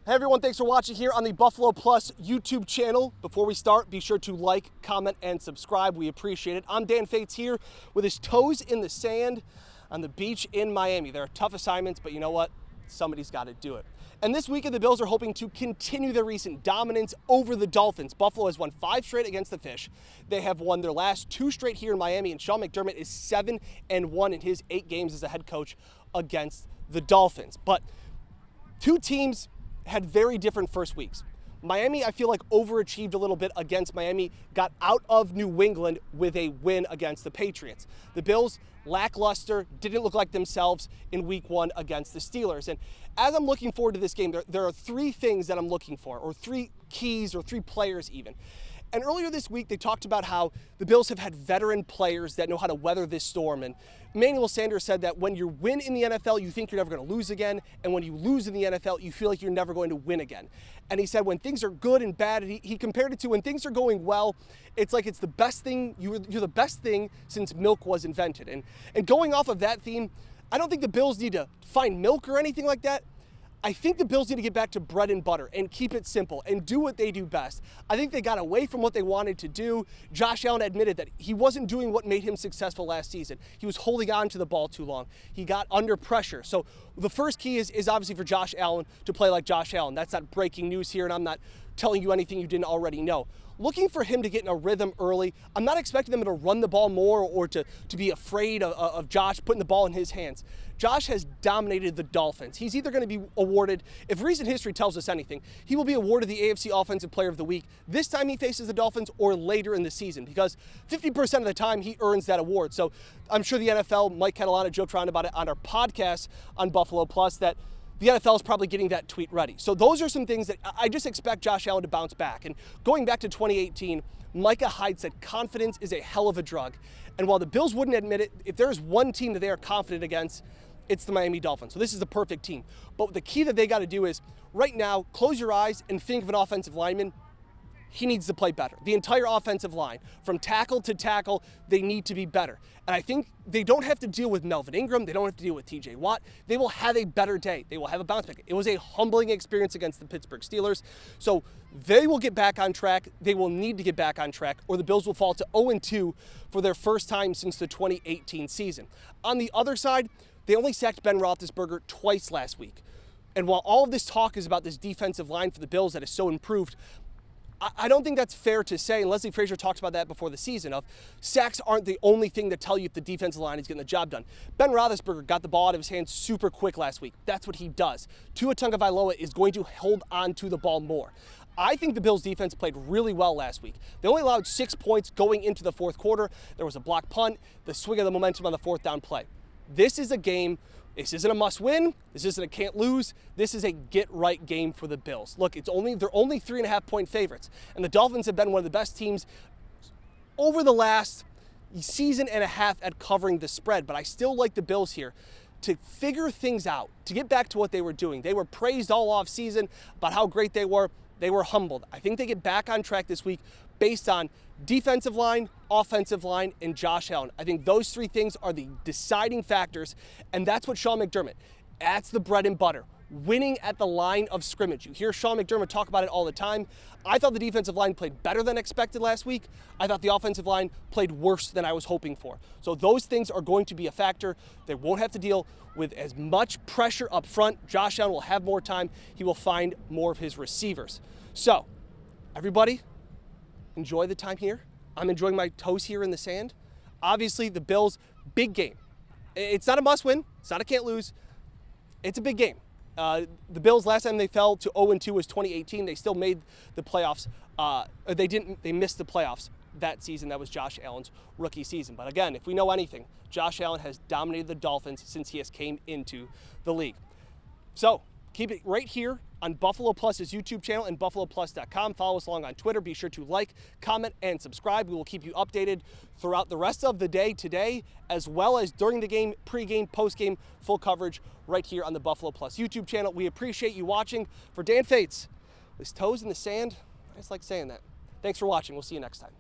Hey everyone, thanks for watching here on the Buffalo Plus YouTube channel. Before we start, be sure to like, comment, and subscribe. We appreciate it. I'm Dan Fetes here with his toes in the sand on the beach in Miami. There are tough assignments, but you know what? Somebody's got to do it. And this weekend, the Bills are hoping to continue their recent dominance over the Dolphins. Buffalo has won 5 straight against the Fish. They have won their last 2 straight here in Miami, and Sean McDermott is 7-1 in his 8 games as a head coach against the Dolphins. But two teams had very different first weeks. Miami, I feel like, overachieved a little bit against Miami, got out of New England with a win against the Patriots. The Bills, lackluster, didn't look like themselves in week 1 against the Steelers. And as I'm looking forward to this game, there are 3 things that I'm looking for, or 3 keys, or 3 players even. And earlier this week, they talked about how the Bills have had veteran players that know how to weather this storm. And Emmanuel Sanders said that when you win in the NFL, you think you're never going to lose again. And when you lose in the NFL, you feel like you're never going to win again. And he said when things are good and bad, he compared it to when things are going well, it's like it's the best thing, you're the best thing since milk was invented. And going off of that theme, I don't think the Bills need to find milk or anything like that. I think the Bills need to get back to bread and butter and keep it simple and do what they do best. I think they got away from what they wanted to do. Josh Allen admitted that he wasn't doing what made him successful last season. He was holding on to the ball too long. He got under pressure. So the first key is obviously for Josh Allen to play like Josh Allen. That's not breaking news here, and I'm not telling you anything you didn't already know. Looking for him to get in a rhythm early. I'm not expecting them to run the ball more or to be afraid of Josh putting the ball in his hands. Josh has dominated the Dolphins. He's either going to be awarded, if recent history tells us anything, he will be awarded the AFC Offensive Player of the Week this time he faces the Dolphins or later in the season, because 50% of the time he earns that award. So I'm sure the NFL, Mike Catalana joked around about it on our podcast on Buffalo Plus, that the NFL is probably getting that tweet ready. So those are some things that I just expect Josh Allen to bounce back. And going back to 2018, Micah Hyde said confidence is a hell of a drug. And while the Bills wouldn't admit it, if there's one team that they are confident against, it's the Miami Dolphins. So this is the perfect team. But the key that they got to do is, right now, close your eyes and think of an offensive lineman. He needs to play better. The entire offensive line, from tackle to tackle, they need to be better. And I think they don't have to deal with Melvin Ingram. They don't have to deal with TJ Watt. They will have a better day. They will have a bounce back. It was a humbling experience against the Pittsburgh Steelers. So they will get back on track. They will need to get back on track, or the Bills will fall to 0-2 for their first time since the 2018 season. On the other side, they only sacked Ben Roethlisberger twice last week. And while all of this talk is about this defensive line for the Bills that is so improved, I don't think that's fair to say, and Leslie Frazier talks about that before the season, of sacks aren't the only thing that tell you if the defensive line is getting the job done. Ben Roethlisberger got the ball out of his hands super quick last week. That's what he does. Tua Tagovailoa is going to hold on to the ball more. I think the Bills' defense played really well last week. They only allowed 6 points going into the fourth quarter. There was a block punt, the swing of the momentum on the 4th down play. This is a game. This isn't a must-win. This isn't a can't-lose. This is a get-right game for the Bills. Look, they're only 3.5-point favorites, and the Dolphins have been one of the best teams over the last season and a half at covering the spread, but I still like the Bills here to figure things out, to get back to what they were doing. They were praised all off-season about how great they were. They were humbled. I think they get back on track this week based on defensive line, offensive line, and Josh Allen. I think those 3 things are the deciding factors, and that's what Sean McDermott, that's the bread and butter. Winning at the line of scrimmage. You hear Sean McDermott talk about it all the time. I thought the defensive line played better than expected last week. I thought the offensive line played worse than I was hoping for. So those things are going to be a factor. They won't have to deal with as much pressure up front. Josh Allen will have more time. He will find more of his receivers. So, everybody, enjoy the time here. I'm enjoying my toes here in the sand. Obviously, the Bills, big game. It's not a must-win. It's not a can't-lose. It's a big game. The Bills, last time they fell to 0-2 was 2018. They still made the playoffs. They missed the playoffs that season. That was Josh Allen's rookie season. But again, if we know anything, Josh Allen has dominated the Dolphins since he has came into the league. So keep it right here on Buffalo Plus's YouTube channel and buffaloplus.com. Follow us along on Twitter. Be sure to like, comment, and subscribe. We will keep you updated throughout the rest of the day today, as well as during the game, pregame, postgame, full coverage right here on the Buffalo Plus YouTube channel. We appreciate you watching. For Dan Fetes, with his toes in the sand, I just like saying that. Thanks for watching. We'll see you next time.